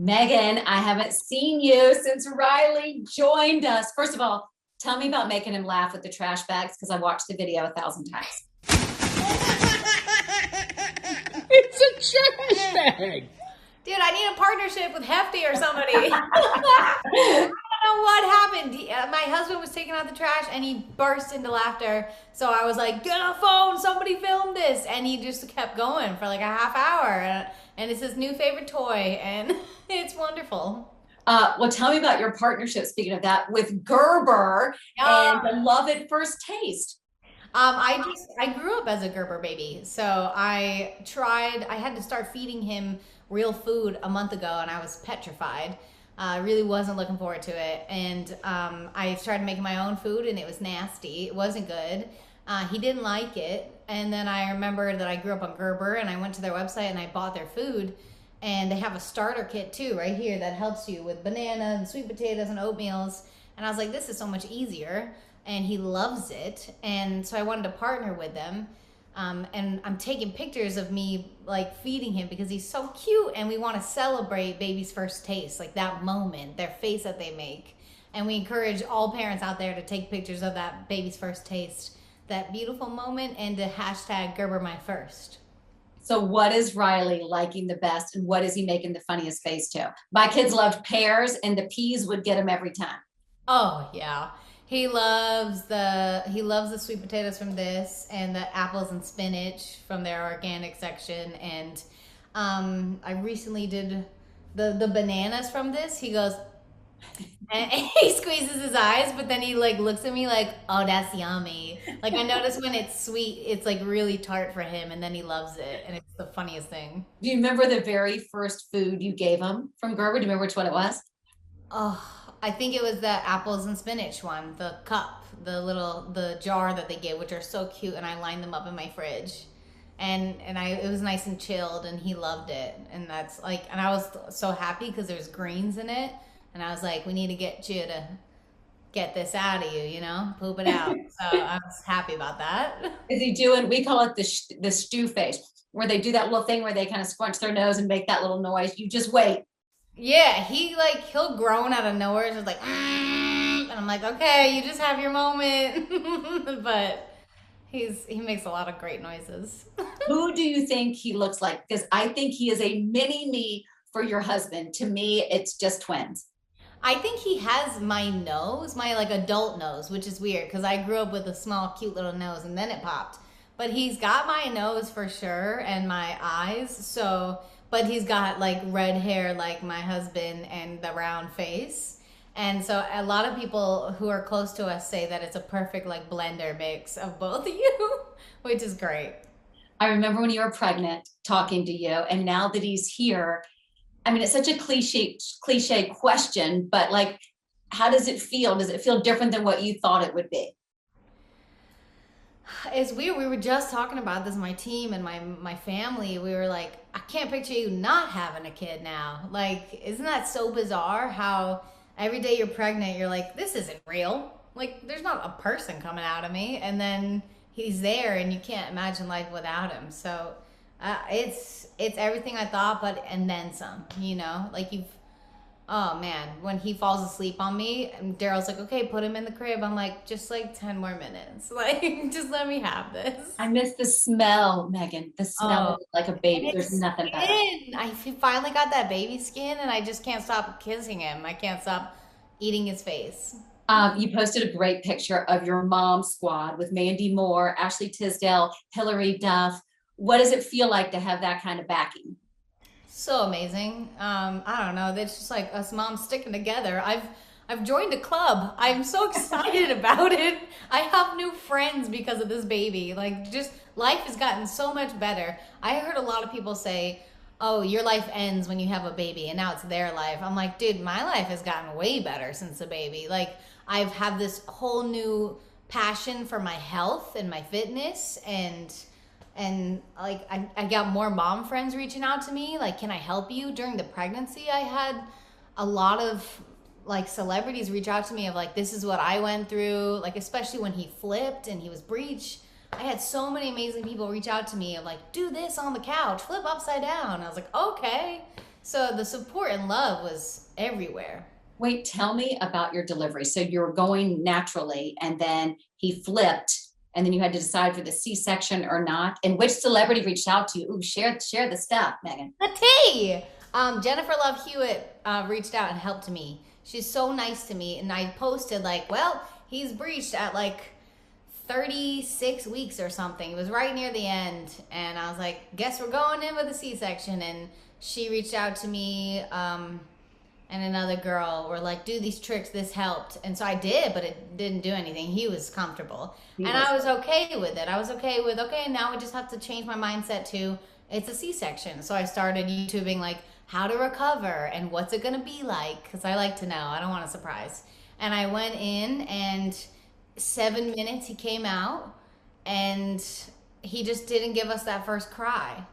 Megan, I haven't seen you since Riley joined us. First of all, tell me about making him laugh with the trash bags because I watched the video 1,000 times. It's a trash bag. Dude, I need a partnership with Hefty or somebody. I don't know what happened. My husband was taking out the trash and he burst into laughter. So I was like, get a phone, somebody film this. And he just kept going for like a half hour. And it's his new favorite toy and it's wonderful. Well, tell me about your partnership, speaking of that, with Gerber and the Love at First Taste. I grew up as a Gerber baby. So I had to start feeding him real food a month ago and I was petrified. I really wasn't looking forward to it. And I started making my own food and it was nasty. It wasn't good. He didn't like it. And then I remember that I grew up on Gerber and I went to their website and I bought their food. And they have a starter kit too right here that helps you with banana and sweet potatoes and oatmeals. And I was like, this is so much easier. And he loves it. And so I wanted to partner with them. And I'm taking pictures of me like feeding him because he's so cute and we want to celebrate baby's first taste, like that moment, their face that they make. And we encourage all parents out there to take pictures of that baby's first taste, that beautiful moment, and to hashtag Gerber my first. So what is Riley liking the best and what is he making the funniest face to? My kids loved pears and the peas would get him every time. Oh yeah. He loves the sweet potatoes from this and the apples and spinach from their organic section. And I recently did the bananas from this. He goes, and he squeezes his eyes, but then he like looks at me like, oh, that's yummy. Like I notice when it's sweet, it's like really tart for him and then he loves it. And it's the funniest thing. Do you remember the very first food you gave him from Gerber? Do you remember which one it was? Oh, I think it was the apples and spinach one, the cup, the jar that they give, which are so cute, and I lined them up in my fridge. And it was nice and chilled and he loved it. And that's like, and I was so happy because there's greens in it. And I was like, we need to get you to get this out of you, poop it out. So I was happy about that. Is he doing, we call it the stew face, where they do that little thing where they kind of scrunch their nose and make that little noise. You just wait. Yeah, he'll groan out of nowhere, just like, and I'm like, okay, you just have your moment. But he makes a lot of great noises. Who do you think he looks like? Because I think he is a mini me for your husband. To me, it's just twins. I think he has my nose, my like adult nose, which is weird because I grew up with a small, cute little nose and then it popped. But he's got my nose for sure and my eyes. So, but he's got like red hair like my husband and the round face. And so a lot of people who are close to us say that it's a perfect like blender mix of both of you, which is great. I remember when you were pregnant talking to you, and now that he's here, I mean, it's such a cliche question, but like, how does it feel? Does it feel different than what you thought it would be? It's weird. We were just talking about this, my team and my family. We were like, I can't picture you not having a kid now. Like, isn't that so bizarre how every day you're pregnant, you're like, this isn't real. Like, there's not a person coming out of me. And then he's there and you can't imagine life without him. So it's everything I thought, but and then some, like oh man, when he falls asleep on me, and Daryl's like, okay, put him in the crib. I'm like, just like 10 more minutes. Like, just let me have this. I miss the smell, Megan. The smell of like a baby. There's nothing better. I finally got that baby skin and I just can't stop kissing him. I can't stop eating his face. You posted a great picture of your mom squad with Mandy Moore, Ashley Tisdale, Hillary Duff. What does it feel like to have that kind of backing? So amazing. I don't know. It's just like us moms sticking together. I've joined a club. I'm so excited about it. I have new friends because of this baby. Like, just life has gotten so much better. I heard a lot of people say, oh, your life ends when you have a baby and now it's their life. I'm like, dude, my life has gotten way better since the baby. Like, I've had this whole new passion for my health and my fitness, and like I got more mom friends reaching out to me like, can I help you? During the pregnancy, I had a lot of like celebrities reach out to me of like, this is what I went through, like especially when he flipped and he was breech. I had so many amazing people reach out to me of like, do this on the couch, flip upside down. I was like, okay. So the support and love was everywhere. Wait, tell me about your delivery. So you were going naturally and then he flipped and then you had to decide for the C-section or not. And which celebrity reached out to you? Ooh, share the stuff, Megan. The tea. Jennifer Love Hewitt reached out and helped me. She's so nice to me, and I posted like, well, he's breached at like 36 weeks or something. It was right near the end, and I was like, guess we're going in with a C-section. And she reached out to me, and another girl were like, do these tricks, this helped. And so I did, but it didn't do anything. He was comfortable. And I was okay with it. I was okay with, okay, now we just have to change my mindset to it's a C-section. So I started YouTubing like how to recover and what's it gonna be like, because I like to know. I don't want a surprise. And I went in, and 7 minutes he came out, and he just didn't give us that first cry.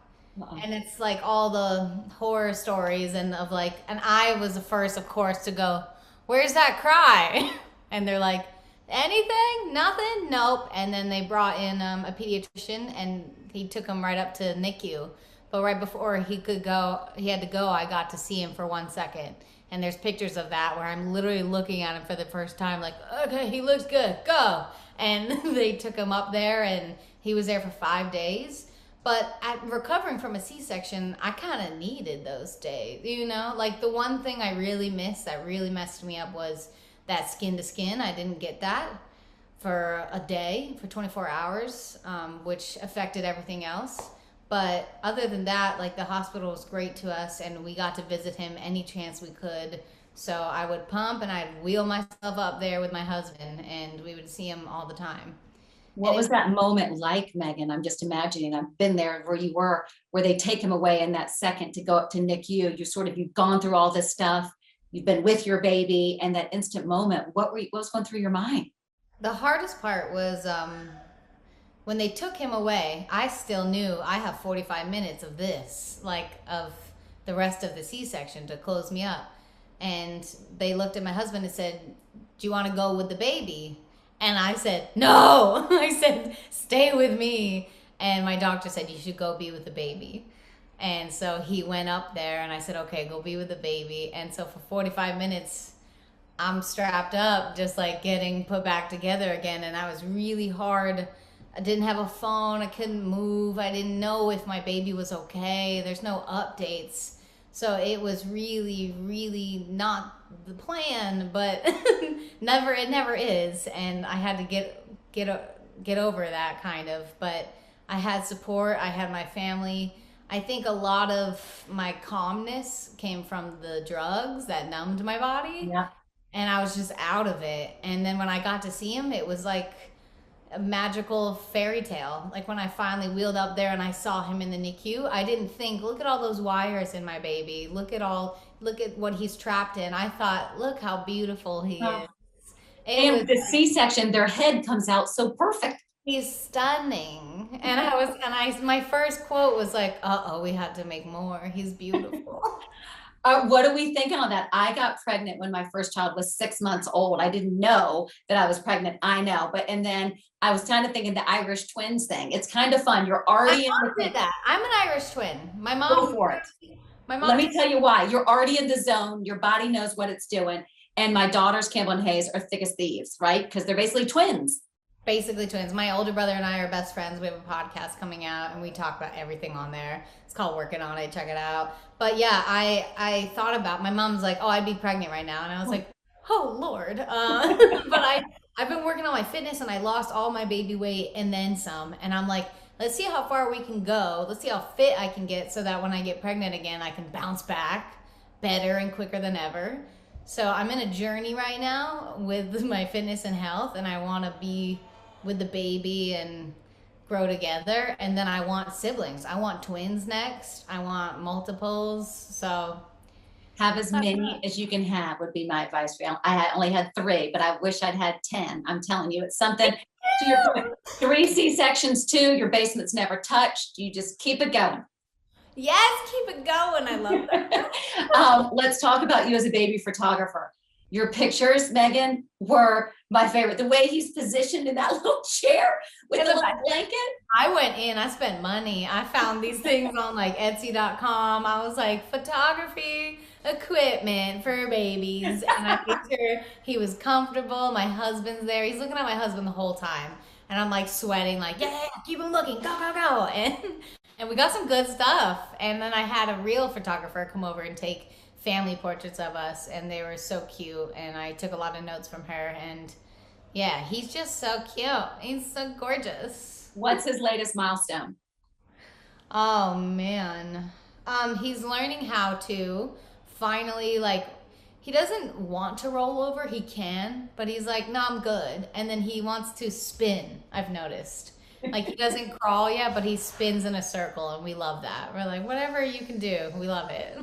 And it's like all the horror stories and of like, and I was the first, of course, to go, where's that cry? And they're like, anything? Nothing? Nope. And then they brought in a pediatrician, and he took him right up to NICU. But right before he could go, he had to go, I got to see him for 1 second. And there's pictures of that where I'm literally looking at him for the first time, like, okay, he looks good, go. And they took him up there, and he was there for 5 days. But at recovering from a C-section, I kind of needed those days, you know? Like the one thing I really missed that really messed me up was that skin to skin. I didn't get that for a day, for 24 hours, which affected everything else. But other than that, like the hospital was great to us, and we got to visit him any chance we could. So I would pump and I'd wheel myself up there with my husband, and we would see him all the time. What was that moment like, Megan? I'm just imagining. I've been there where you were, where they take him away in that second to go up to NICU. You've gone through all this stuff. You've been with your baby, and that instant moment. What was going through your mind? The hardest part was when they took him away. I still knew I have 45 minutes of this, like of the rest of the C-section to close me up. And they looked at my husband and said, do you want to go with the baby? And I said, no. I said, stay with me. And my doctor said, you should go be with the baby. And so he went up there, and I said, okay, go be with the baby. And so for 45 minutes, I'm strapped up, just like getting put back together again. And that was really hard. I didn't have a phone. I couldn't move. I didn't know if my baby was okay. There's no updates. So it was really, really not the plan, but it never is. And I had to get over that kind of, but I had support. I had my family. I think a lot of my calmness came from the drugs that numbed my body. Yeah. And I was just out of it. And then when I got to see him, it was like a magical fairy tale. Like when I finally wheeled up there and I saw him in the NICU, I didn't think, look at all those wires in my baby. Look at what he's trapped in. I thought, look how beautiful he is. And the C-section, their head comes out so perfect. He's stunning. And my first quote was like, uh-oh, we had to make more. He's beautiful. What are we thinking on that? I got pregnant when my first child was 6 months old. I didn't know that I was pregnant. I know. And then I was kind of thinking the Irish twins thing. It's kind of fun. You're already in that. I'm an Irish twin. My mom. Go for it. Let me tell you why. You're already in the zone. Your body knows what it's doing. And my daughters, Campbell and Hayes, are thick as thieves, right? Because they're basically twins. Basically twins. My older brother and I are best friends. We have a podcast coming out, and we talk about everything on there. It's called Working On It. Check it out. But yeah, I thought about, my mom's like, oh, I'd be pregnant right now. And I was like, oh, Lord. But I've been working on my fitness, and I lost all my baby weight and then some. And I'm like, let's see how far we can go. Let's see how fit I can get so that when I get pregnant again, I can bounce back better and quicker than ever. So I'm in a journey right now with my fitness and health, and I want to be with the baby and grow together. And then I want siblings. I want twins next. I want multiples. So have as many as you can have would be my advice for you. I only had 3, but I wish I'd had 10. I'm telling you, it's something. To your point, 3 C-sections too. Your basement's never touched. You just keep it going. Yes, keep it going. I love that. Let's talk about you as a baby photographer. Your pictures, Megan, were my favorite. The way he's positioned in that little chair with And the the little fact that blanket. I went in, I spent money. I found these things on like Etsy.com. I was like, photography equipment for babies. And I made sure he was comfortable. My husband's there. He's looking at my husband the whole time. And I'm like sweating, like, yeah, keep him looking, go, go, go. And we got some good stuff. And then I had a real photographer come over and take family portraits of us. And they were so cute. And I took a lot of notes from her. And yeah, he's just so cute. He's so gorgeous. What's his latest milestone? Oh man. He's learning how to finally like he doesn't want to roll over, he can, but he's like, no, I'm good. And then he wants to spin, I've noticed. Like he doesn't crawl yet, but he spins in a circle and we love that. We're like, whatever you can do, we love it.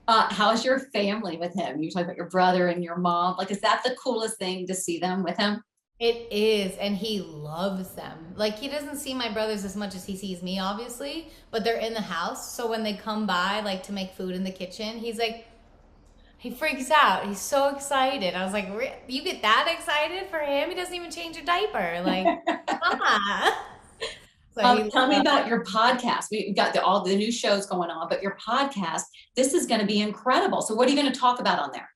How's your family with him? You talk about your brother and your mom. Like, is that the coolest thing to see them with him? It is, and he loves them. Like he doesn't see my brothers as much as he sees me, obviously, but they're in the house. So when they come by, like to make food in the kitchen, he's like, he freaks out. He's so excited. I was like, you get that excited for him? He doesn't even change a diaper. Like, mama. So he Tell me about your podcast. We've got all the new shows going on, but your podcast, this is going to be incredible. So what are you going to talk about on there?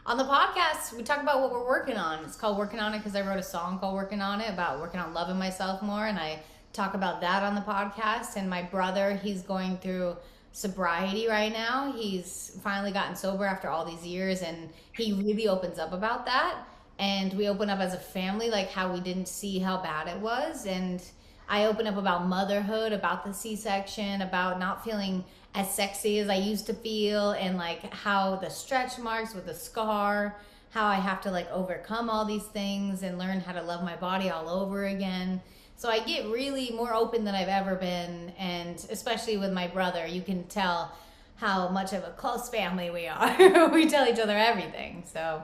On the podcast, we talk about what we're working on. It's called Working On It because I wrote a song called Working On It about working on loving myself more. And I talk about that on the podcast. And my brother, he's going through sobriety right now. He's finally gotten sober after all these years. And he really opens up about that. And we open up as a family, like how we didn't see how bad it was. And I open up about motherhood, about the C-section, about not feeling as sexy as I used to feel, and like how the stretch marks with the scar, how I have to like overcome all these things and learn how to love my body all over again. So I get really more open than I've ever been, and especially with my brother, you can tell how much of a close family we are. We tell each other everything. So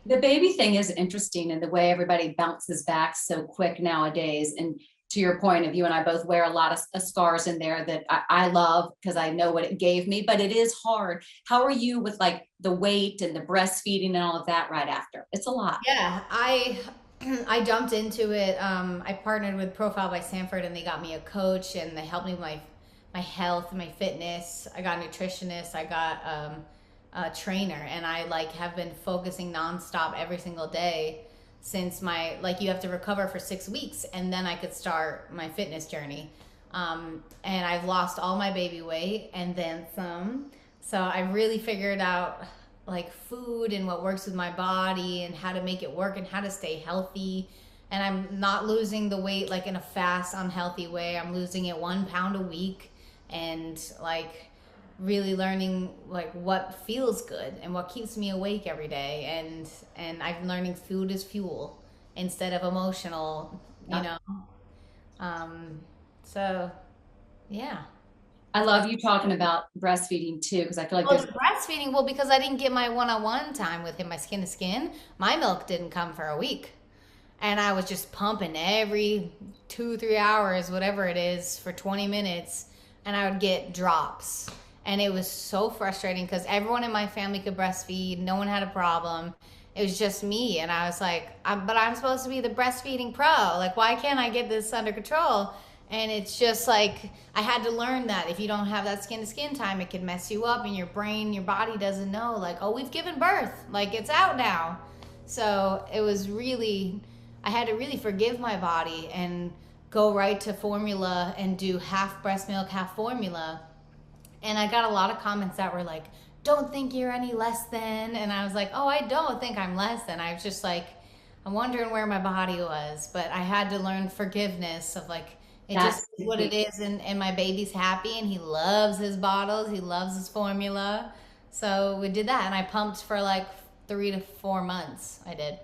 The baby thing is interesting in the way everybody bounces back so quick nowadays. And to your point of you and I both wear a lot of scars in there that I love because I know what it gave me, but it is hard. How are you with like the weight and the breastfeeding and all of that right after? It's a lot. yeah, I jumped into it. I partnered with Profile by Sanford, and they got me a coach, and they helped me with my health, my fitness. I got a nutritionist. I got a trainer, and I like have been focusing nonstop every single day since my like you have to recover for 6 weeks, and then I could start my fitness journey. And I've lost all my baby weight and then some. So I really figured out like food and what works with my body and how to make it work and how to stay healthy. And I'm not losing the weight like in a fast, unhealthy way. I'm losing it 1 pound a week, and like really learning like what feels good and what keeps me awake every day. And I'm learning food is fuel instead of emotional, you know. So yeah. I love you talking about breastfeeding too, because I feel like Well, there's the breastfeeding, well, because I didn't get my one-on-one time with him, my skin to skin, my milk didn't come for a week. And I was just pumping every 2, 3 hours, whatever it is, for 20 minutes. And I would get drops. And it was so frustrating because everyone in my family could breastfeed. No one had a problem. It was just me. And I was like, but I'm supposed to be the breastfeeding pro. Like, why can't I get this under control? And it's just like, I had to learn that if you don't have that skin to skin time, it can mess you up, and your brain, your body doesn't know, like, oh, we've given birth, like it's out now. So it was really, I had to really forgive my body and go right to formula and do half breast milk, half formula. And I got a lot of comments that were like, don't think you're any less than. And I was like, oh, I don't think I'm less than. I was just like, I'm wondering where my body was. But I had to learn forgiveness of like, it just is what it is, and my baby's happy, and he loves his bottles, he loves his formula. So we did that, and I pumped for like 3 to 4 months. I did.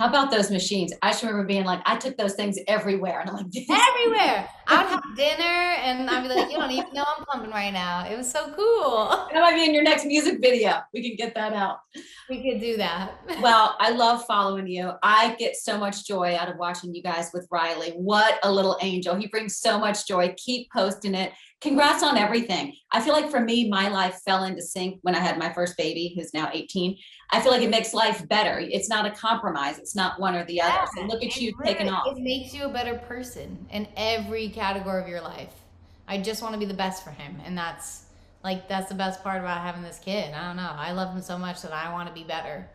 how about those machines? I just remember being like, I took those things everywhere, and I'm like, this Everywhere. I would have dinner and I'd be like, you don't even know I'm pumping right now. It was so cool. That might be in your next music video. We can get that out. We could do that. Well, I love following you. I get so much joy out of watching you guys with Riley. What a little angel. He brings so much joy. Keep posting it. Congrats on everything. I feel like for me, my life fell into sync when I had my first baby, who's now 18. I feel like it makes life better. It's not a compromise. It's not one or the other. So look at you taking off. It makes you a better person in every category of your life. I just want to be the best for him. And that's the best part about having this kid. I don't know. I love him so much that I want to be better.